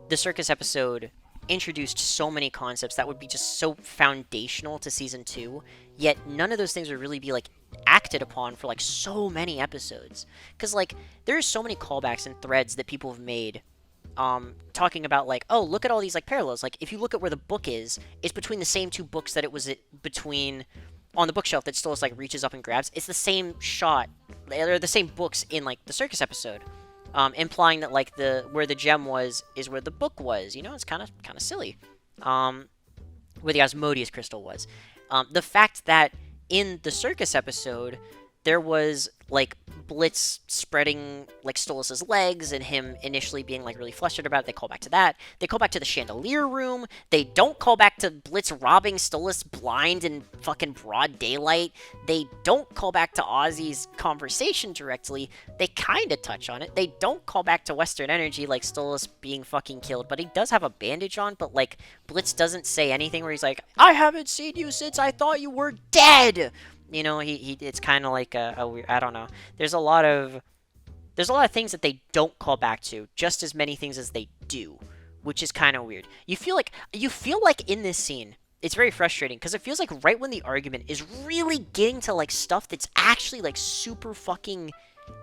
the circus episode introduced so many concepts that would be just so foundational to Season 2, yet none of those things would really be, like, acted upon for, like, so many episodes. Because, like, there's so many callbacks and threads that people have made, talking about, like, oh, look at all these, like, parallels. Like, if you look at where the book is, it's between the same two books that it was between on the bookshelf that Stolas like reaches up and grabs. It's the same shot, or the same books in like the circus episode, implying that like where the gem was is where the book was. You know, it's kind of silly. Where the Asmodeus crystal was. The fact that in the circus episode there was like Blitz spreading like Stolas' legs and him initially being like really flustered about it. They call back to that. They call back to the chandelier room. They don't call back to Blitz robbing Stolas blind in fucking broad daylight. They don't call back to Ozzy's conversation directly. They kind of touch on it. They don't call back to Western Energy like Stolas being fucking killed, but he does have a bandage on, but like Blitz doesn't say anything where he's like, I haven't seen you since I thought you were dead. You know, it's kind of like a weird, I don't know. There's a lot of things that they don't call back to, just as many things as they do, which is kind of weird. You feel like in this scene, it's very frustrating because it feels like right when the argument is really getting to like stuff that's actually like super fucking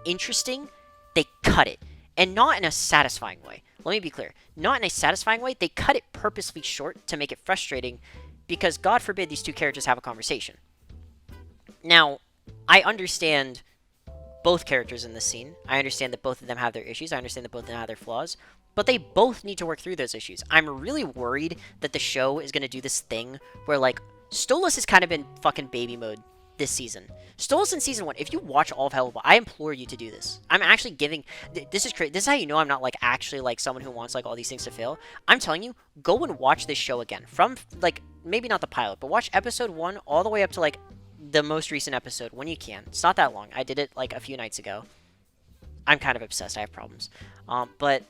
interesting, they cut it, and not in a satisfying way. Let me be clear, not in a satisfying way. They cut it purposely short to make it frustrating, because God forbid these two characters have a conversation. Now, I understand both characters in this scene. I understand that both of them have their issues. I understand that both of them have their flaws. But they both need to work through those issues. I'm really worried that the show is going to do this thing where, like, Stolas has kind of been fucking baby mode this season. Stolas in season 1, if you watch all of Hellboy, I implore you to do this. I'm actually giving... This is crazy. This is how you know I'm not, like, actually, like, someone who wants, like, all these things to fail. I'm telling you, go and watch this show again. From, like, maybe not the pilot, but watch episode 1 all the way up to, like, the most recent episode when you can. It's not that long. I did it like a few nights ago. I'm kind of obsessed. I have problems. But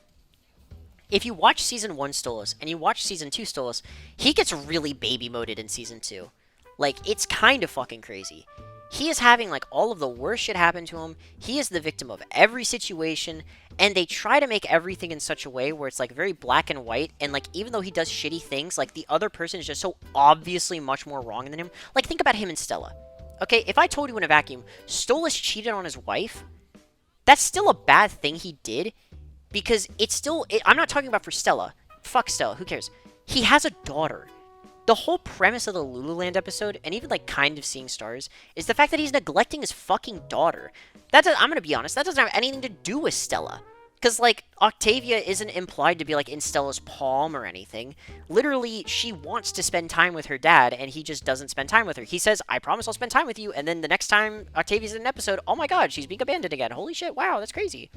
if you watch season 1 Stolas and you watch season 2 Stolas, he gets really baby moded in season 2. Like, it's kind of fucking crazy. He is having like all of the worst shit happen to him. He is the victim of every situation, and they try to make everything in such a way where it's like very black and white, and like even though he does shitty things, like the other person is just so obviously much more wrong than him. Like, think about him and Stella. Okay, if I told you in a vacuum, Stolas cheated on his wife, that's still a bad thing he did, because it's still... I'm not talking about for Stella. Fuck Stella, who cares? He has a daughter. The whole premise of the Lululand episode, and even like kind of Seeing Stars, is the fact that he's neglecting his fucking daughter. I'm gonna be honest, that doesn't have anything to do with Stella. Because, like, Octavia isn't implied to be, like, in Stella's palm or anything. Literally, she wants to spend time with her dad, and he just doesn't spend time with her. He says, I promise I'll spend time with you, and then the next time Octavia's in an episode, oh my god, she's being abandoned again. Holy shit, wow, that's crazy.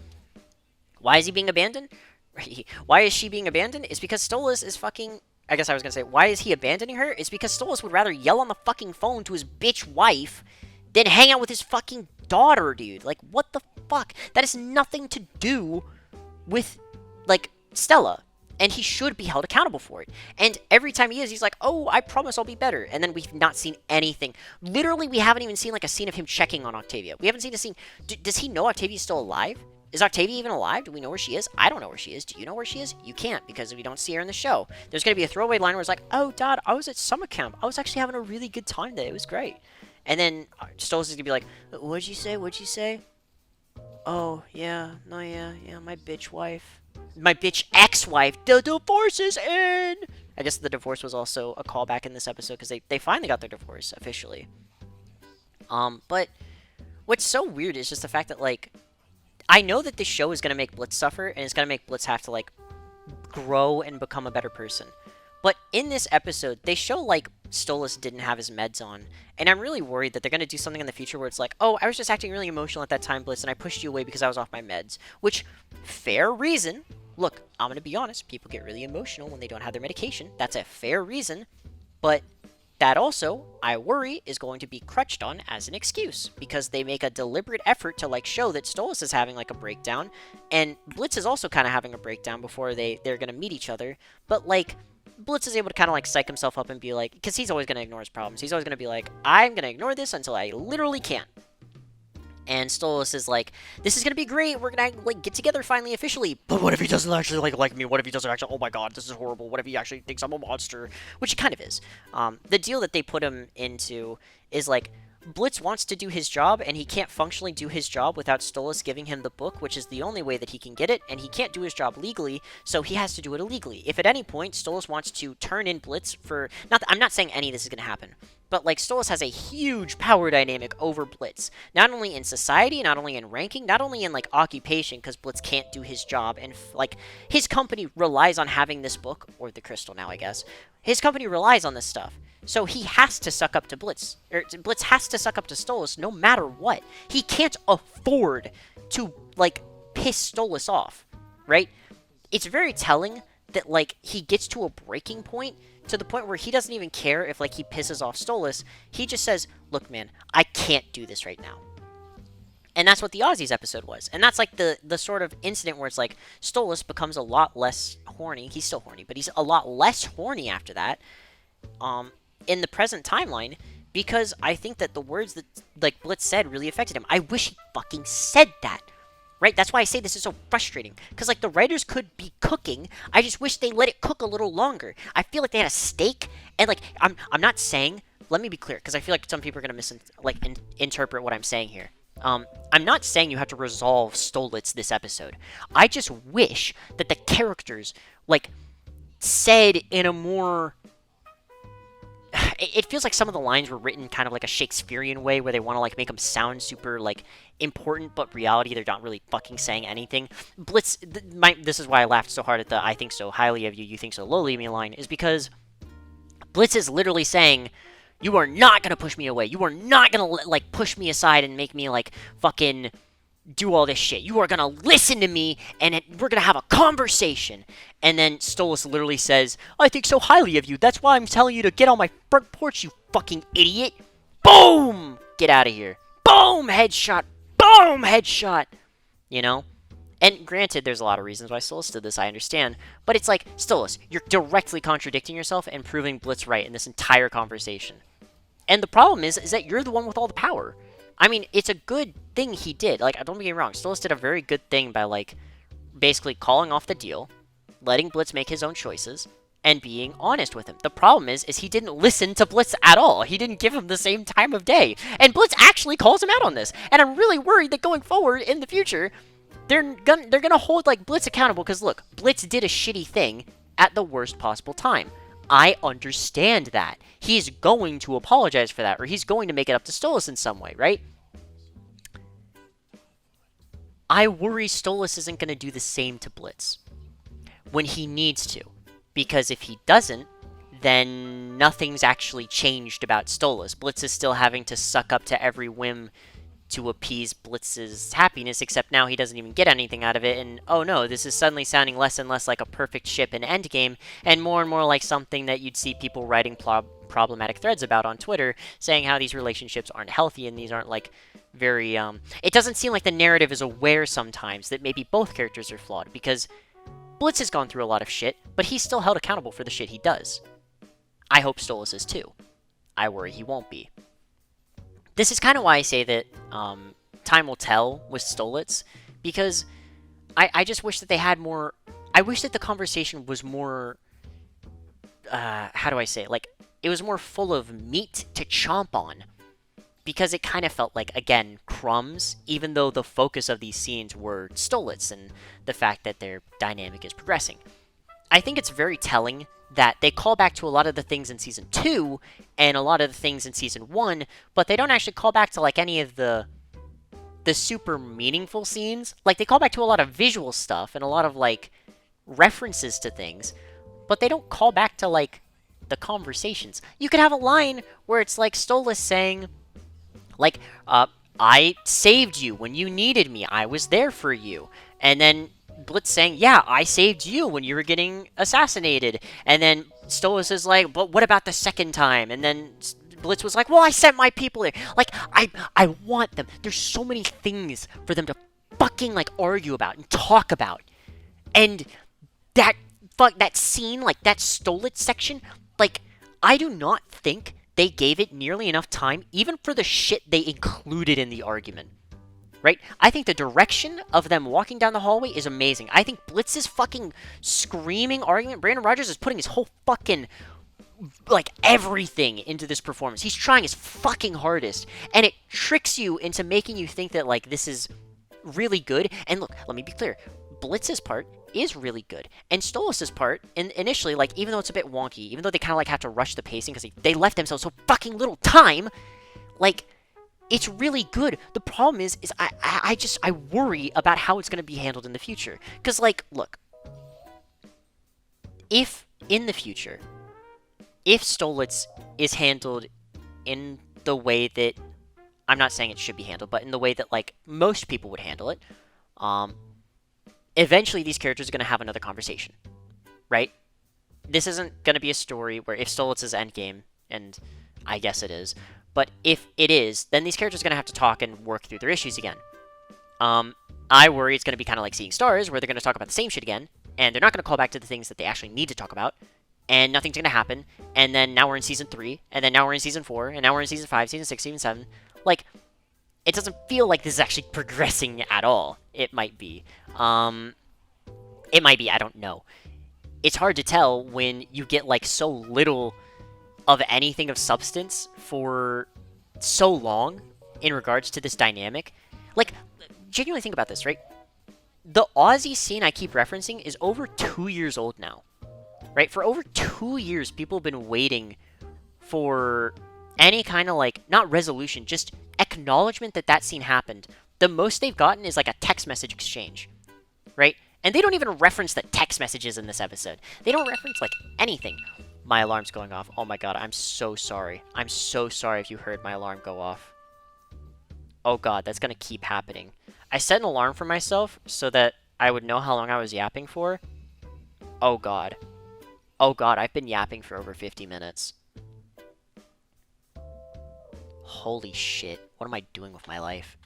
Why is he being abandoned? Why is she being abandoned? It's because Stolas is fucking... I guess I was gonna say, why is he abandoning her? It's because Stolas would rather yell on the fucking phone to his bitch wife than hang out with his fucking daughter, dude. Like, what the fuck? That has nothing to do with, like, Stella. And he should be held accountable for it. And every time he is, he's like, oh, I promise I'll be better. And then we've not seen anything. Literally, we haven't even seen, like, a scene of him checking on Octavia. We haven't seen a scene... does he know Octavia's still alive? Is Octavia even alive? Do we know where she is? I don't know where she is. Do you know where she is? You can't, because we don't see her in the show. There's going to be a throwaway line where it's like, oh, Dad, I was at summer camp. I was actually having a really good time there. It was great. And then Stolas is going to be like, what'd you say? What'd you say? Oh, yeah. No, yeah. Yeah, my bitch wife. My bitch ex-wife. The divorce is in! I guess the divorce was also a callback in this episode, because they finally got their divorce, officially. But what's so weird is just the fact that, like, I know that this show is going to make Blitz suffer, and it's going to make Blitz have to, like, grow and become a better person. But in this episode, they show, like, Stolas didn't have his meds on. And I'm really worried that they're going to do something in the future where it's like, oh, I was just acting really emotional at that time, Blitz, and I pushed you away because I was off my meds. Which, fair reason. Look, I'm going to be honest. People get really emotional when they don't have their medication. That's a fair reason. But that also, I worry, is going to be crutched on as an excuse, because they make a deliberate effort to, like, show that Stolas is having, like, a breakdown, and Blitz is also kind of having a breakdown before they're going to meet each other, but, like, Blitz is able to kind of, like, psych himself up and be like, because he's always going to ignore his problems, he's always going to be like, I'm going to ignore this until I literally can't. And Stolas is like, this is going to be great, we're going to, like, get together finally officially, but what if he doesn't actually, like me? What if he doesn't actually, oh my god, this is horrible, what if he actually thinks I'm a monster? Which he kind of is. The deal that they put him into is, like, Blitz wants to do his job, and he can't functionally do his job without Stolas giving him the book, which is the only way that he can get it, and he can't do his job legally, so he has to do it illegally. If at any point Stolas wants to turn in Blitz for... I'm not saying any of this is going to happen, but, like, Stolas has a huge power dynamic over Blitz. Not only in society, not only in ranking, not only in, like, occupation, because Blitz can't do his job, and, like, his company relies on having this book, or the crystal now, I guess. His company relies on this stuff. So he has to suck up to Blitz. Or Blitz has to suck up to Stolas no matter what. He can't afford to, like, piss Stolas off, right? It's very telling that, like, he gets to a breaking point, to the point where he doesn't even care if, like, he pisses off Stolas. He just says, look, man, I can't do this right now. And that's what the Aussies episode was. And that's, like, the sort of incident where it's, like, Stolas becomes a lot less horny. He's still horny, but he's a lot less horny after that. In the present timeline, because I think that the words that, like, Blitz said really affected him. I wish he fucking said that, right? That's why I say this is so frustrating, because, like, the writers could be cooking. I just wish they let it cook a little longer. I feel like they had a steak, and, like, I'm not saying, let me be clear, because I feel like some people are going to interpret what I'm saying here. I'm not saying you have to resolve Stolitz this episode. I just wish that the characters, like, said in a more... It feels like some of the lines were written kind of like a Shakespearean way, where they want to, like, make them sound super, like, important, but reality, they're not really fucking saying anything. Blitz, this is why I laughed so hard at the "I think so highly of you, you think so lowly of me" line, is because Blitz is literally saying, you are not gonna push me away. You are not gonna, like, push me aside and make me, like, fucking do all this shit. You are gonna listen to me, and we're gonna have a conversation. And then Stolas literally says, I think so highly of you. That's why I'm telling you to get on my front porch, you fucking idiot. Boom! Get out of here. Boom! Headshot. Boom! Headshot. You know? And granted, there's a lot of reasons why Stolas did this, I understand. But it's like, Stolas, you're directly contradicting yourself and proving Blitz right in this entire conversation. And the problem is that you're the one with all the power. I mean, it's a good thing he did. Like, don't get me wrong, Stolas did a very good thing by, like, basically calling off the deal, letting Blitz make his own choices, and being honest with him. The problem is he didn't listen to Blitz at all. He didn't give him the same time of day. And Blitz actually calls him out on this. And I'm really worried that going forward in the future, they're gonna hold, like, Blitz accountable, because look, Blitz did a shitty thing at the worst possible time. I understand that. He's going to apologize for that, or he's going to make it up to Stolas in some way, right? I worry Stolas isn't going to do the same to Blitz when he needs to, because if he doesn't, then nothing's actually changed about Stolas. Blitz is still having to suck up to every whim to appease Blitz's happiness, except now he doesn't even get anything out of it, and oh no, this is suddenly sounding less and less like a perfect ship in Endgame, and more like something that you'd see people writing problematic threads about on Twitter, saying how these relationships aren't healthy, and these aren't, like, very, it doesn't seem like the narrative is aware sometimes that maybe both characters are flawed, because Blitz has gone through a lot of shit, but he's still held accountable for the shit he does. I hope Stolas is too. I worry he won't be. This is kind of why I say that time will tell with Stolitz, because I just wish that they had more... I wish that the conversation was more... how do I say it? Like, it was more full of meat to chomp on, because it kind of felt like, again, Crumbs, even though the focus of these scenes were Stolitz and the fact that their dynamic is progressing. I think it's very telling that they call back to a lot of the things in Season 2 and a lot of the things in Season 1, but they don't actually call back to, like, any of the super meaningful scenes. Like, they call back to a lot of visual stuff and a lot of, like, references to things, but they don't call back to, like, the conversations. You could have a line where it's, like, Stolas saying, like, I saved you when you needed me. I was there for you. And then Blitz saying, yeah, I saved you when you were getting assassinated. And then Stolas is like, but what about the second time? And then Blitz was like, well, I sent my people there. Like, I want them. There's so many things for them to fucking, like, argue about and talk about. And that scene, like, that Stolitz section, like, I do not think they gave it nearly enough time, even for the shit they included in the argument. Right? I think the direction of them walking down the hallway is amazing. I think Blitz's fucking screaming argument, Brandon Rogers is putting his whole fucking like everything into this performance. He's trying his fucking hardest, and it tricks you into making you think that like this is really good. And look, let me be clear. Blitz's part is really good, and Stolas' part, initially, like, even though it's a bit wonky, even though they kind of like have to rush the pacing because they left themselves so fucking little time, like, it's really good. The problem is I worry about how it's gonna be handled in the future. Because, like, look, if in the future, if Stolitz is handled in the way that, I'm not saying it should be handled, but in the way that like most people would handle it, um, eventually these characters are going to have another conversation, right? This isn't going to be a story where if Stolitz is endgame, and I guess it is, but if it is, then these characters are going to have to talk and work through their issues again. I worry it's going to be kind of like Seeing Stars, where they're going to talk about the same shit again, and they're not going to call back to the things that they actually need to talk about, and nothing's going to happen, and then now we're in Season 3, and then now we're in Season 4, and now we're in Season 5, Season 6, Season 7. Like, it doesn't feel like this is actually progressing at all. It might be. It might be, I don't know. It's hard to tell when you get, like, so little of anything of substance for so long in regards to this dynamic. Like, genuinely think about this, right? The Aussie scene I keep referencing is over 2 years old now. Right? For over 2 years, people have been waiting for any kind of, like, not resolution, just acknowledgement that that scene happened. The most they've gotten is, like, a text message exchange. Right? And they don't even reference the text messages in this episode. They don't reference, like, anything. My alarm's going off. Oh my god, I'm so sorry. I'm so sorry if you heard my alarm go off. Oh god, that's gonna keep happening. I set an alarm for myself so that I would know how long I was yapping for. Oh god. Oh god, I've been yapping for over 50 minutes. Holy shit. What am I doing with my life?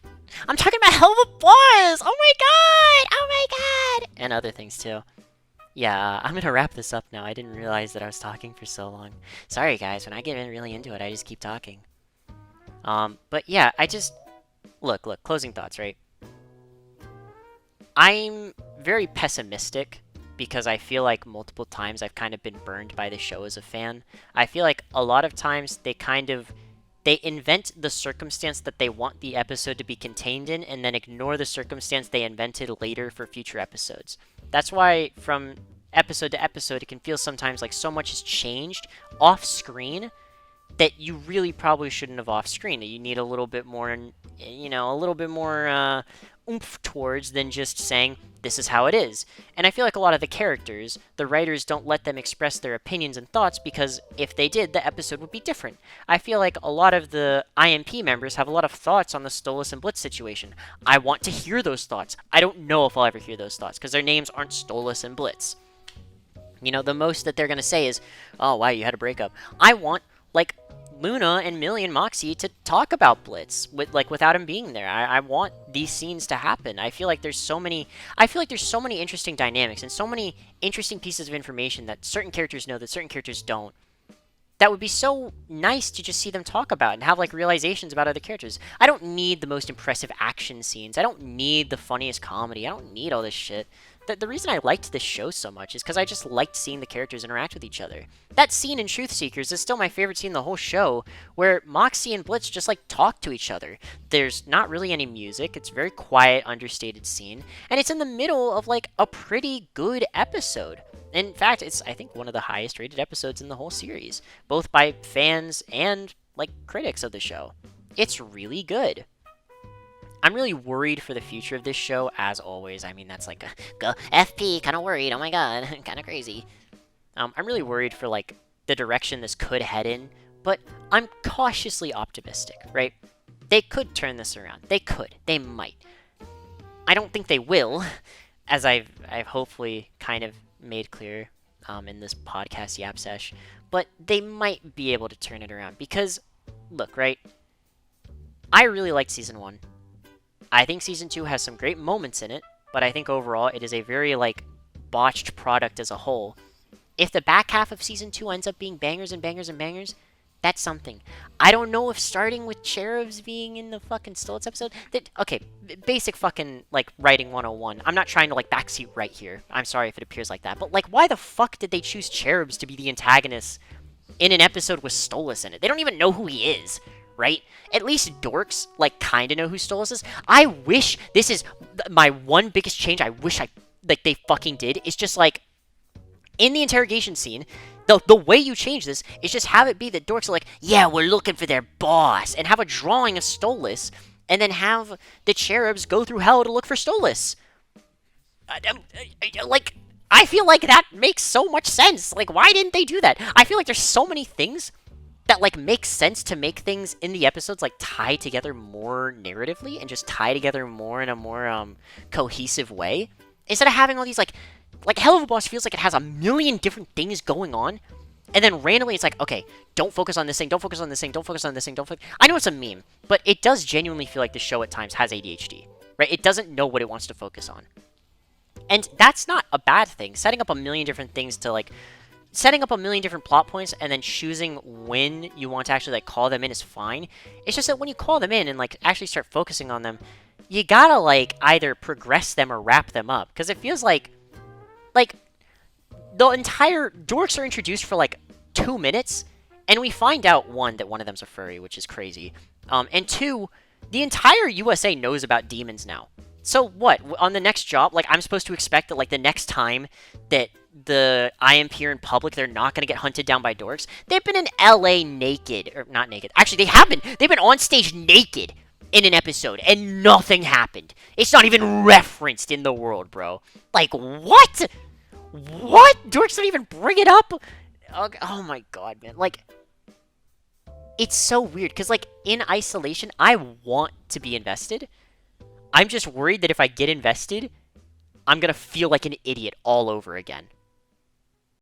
I'm talking about hell of a buzz! Oh my god! Oh my god! And other things too. Yeah, I'm gonna wrap this up now. I didn't realize that I was talking for so long. Sorry guys, when I get really into it, I just keep talking. But yeah, I just... Look, closing thoughts, right? I'm very pessimistic because I feel like multiple times I've kind of been burned by the show as a fan. I feel like a lot of times they invent the circumstance that they want the episode to be contained in and then ignore the circumstance they invented later for future episodes. That's why from episode to episode it can feel sometimes like so much has changed off screen that you really probably shouldn't have off screen. That you need a little bit more, you know, a little bit more oomph towards than just saying, this is how it is. And I feel like a lot of the characters, the writers don't let them express their opinions and thoughts because if they did, the episode would be different. I feel like a lot of the I.M.P members have a lot of thoughts on the Stolas and Blitz situation. I want to hear those thoughts. I don't know if I'll ever hear those thoughts because their names aren't Stolas and Blitz. You know, the most that they're going to say is, oh, wow, you had a breakup. I want, like, Luna and Millie and Moxie to talk about Blitz without him being there. I want these scenes to happen. I feel like there's so many interesting dynamics and so many interesting pieces of information that certain characters know that certain characters don't. That would be so nice to just see them talk about and have like realizations about other characters. I don't need the most impressive action scenes. I don't need the funniest comedy. I don't need all this shit. The reason I liked this show so much is because I just liked seeing the characters interact with each other. That scene in Truth Seekers is still my favorite scene in the whole show, where Moxie and Blitz just like talk to each other. There's not really any music, it's a very quiet, understated scene, and it's in the middle of like a pretty good episode. In fact, it's I think one of the highest rated episodes in the whole series, both by fans and like critics of the show. It's really good. I'm really worried for the future of this show, as always. I mean, that's like a FP, kind of worried. Oh my god, kind of crazy. I'm really worried for like the direction this could head in, but I'm cautiously optimistic, right? They could turn this around. They could. They might. I don't think they will, as I've hopefully kind of made clear in this podcast yap sesh, but they might be able to turn it around because, look, right? I really liked Season 1. I think Season 2 has some great moments in it, but I think overall it is a very, like, botched product as a whole. If the back half of Season 2 ends up being bangers and bangers and bangers, that's something. I don't know if starting with Cherubs being in the fucking Stolitz episode... Okay, basic fucking, like, writing 101. I'm not trying to, like, backseat right here. I'm sorry if it appears like that. But, like, why the fuck did they choose Cherubs to be the antagonists in an episode with Stolas in it. They don't even know who he is, right? At least Dorks, like, kind of know who Stolas is. I wish, this is my one biggest change I wish they fucking did, is just, like, in the interrogation scene, the way you change this is just have it be that Dorks are like, yeah, we're looking for their boss, and have a drawing of Stolas, and then have the Cherubs go through hell to look for Stolas. Like, I feel like that makes so much sense. Like, why didn't they do that? I feel like there's so many things that, like, make sense to make things in the episodes, like, tie together more narratively and just tie together more in a more, cohesive way. Instead of having all these, like, Hell of a Boss feels like it has a million different things going on, and then randomly it's like, okay, don't focus on this thing, don't focus on this thing, don't focus on this thing, don't focus... I know it's a meme, but it does genuinely feel like the show at times has ADHD, right? It doesn't know what it wants to focus on. And that's not a bad thing. Setting up a million different things to, like... Setting up a million different plot points and then choosing when you want to actually, like, call them in is fine. It's just that when you call them in and, like, actually start focusing on them, you gotta, like, either progress them or wrap them up. Because it feels like, the entire... Dorks are introduced for, like, 2 minutes, and we find out, one, that one of them's a furry, which is crazy. And two, the entire USA knows about demons now. So what? On the next job, like, I'm supposed to expect that, like, the next time that the I.M.P are in public, they're not going to get hunted down by Dorks? They've been in LA naked. Or, not naked. Actually, they have been. They've been on stage naked in an episode, and nothing happened. It's not even referenced in the world, bro. Like, what? What? Dorks don't even bring it up? Oh my god, man. Like, it's so weird, because, like, in isolation, I want to be invested. I'm just worried that if I get invested, I'm gonna feel like an idiot all over again.